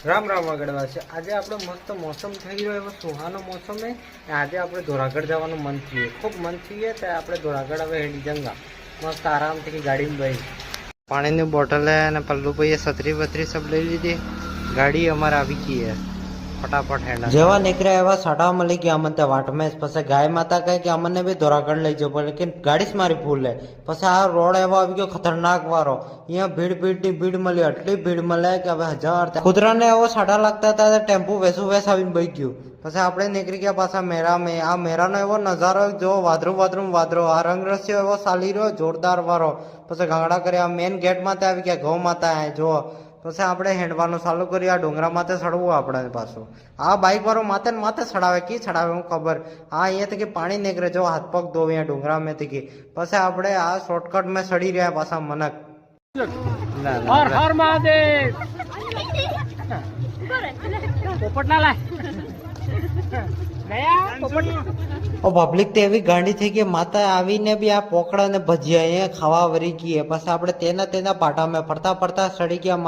રામ રામ વગડવા છે। આજે આપણે મસ્ત મોસમ થઈ રહ્યો એવો સુહાનો મોસમ હે। આજે આપણે ધોરાગઢ જવાનું મન થયું, ખૂબ મન થયું તો આપણે ધોરાગઢ હવે હેડી જંગા મસ્ત આરામથી ગાડીમાં બેસી। પાણીની બોટલ હે અને પલ્લુ ભાઈએ છત્રી વત્રી सब લઈ લીધી। ગાડી અમારે આવી ગઈ હે, ફટાફટ હેડા જેવા નીકળ્યા એવા સાડા મળી ગયા અમને વાટ में। પછી ગાય માતા કહે કે અમને બી ધોરાગઢ લઈ જાવ, પણ લેकिन ગાડી જ મારી ભૂલ હે। પછી આ રોડ એવો આવી ગયો ખતરનાક વાળો, અહીંયા ભીડની ભીડ મળી, આટલી ભીડ મળે કે હવે હજાર કુતરાને એવો સાડા લાગતા હતા, ટેમ્પો વેસું વેસ આવીને બઈ ગયું। પછી આપણે નીકળી ગયા પાછા મેળામાં। આ મેળાનો એવો નજારો જો વાદરો આ રંગરસ્યો એવો ચાલી રહ્યો જોરદાર વાળો। પછી ગાંગડા કર્યા મેન ગેટ માંથી આવી ગયા ગૌ માતા જો। પછી આપણે હેંડવાનું ચાલુ કર્યું, આ ડુંગરા માથે ચડવું આપણે પાછું। આ બાઇક વાળો માથે ને માથે ચડાવે, કી ચડાવે હું ખબર। આ અહીંયાથી કે પાણી નીકળે જો, હાથ પગ ધોવે અહીંયા ડુંગરા માંથી કે। પછી આપણે આ શોર્ટકટ માં ચડી રહ્યા પાછા મનક। હર હર મહાદેવ પોપટ ના લાય ઓ પબ્લિક તો એવી ગાંડી થઈ ગઈ, માતા આવીને બી આ પોકડા ને ભજીયા અહીંયા ખાવા વરી ગઈ। પછી આપણે તેના પાટામાં ફરતા ચડી ગયા।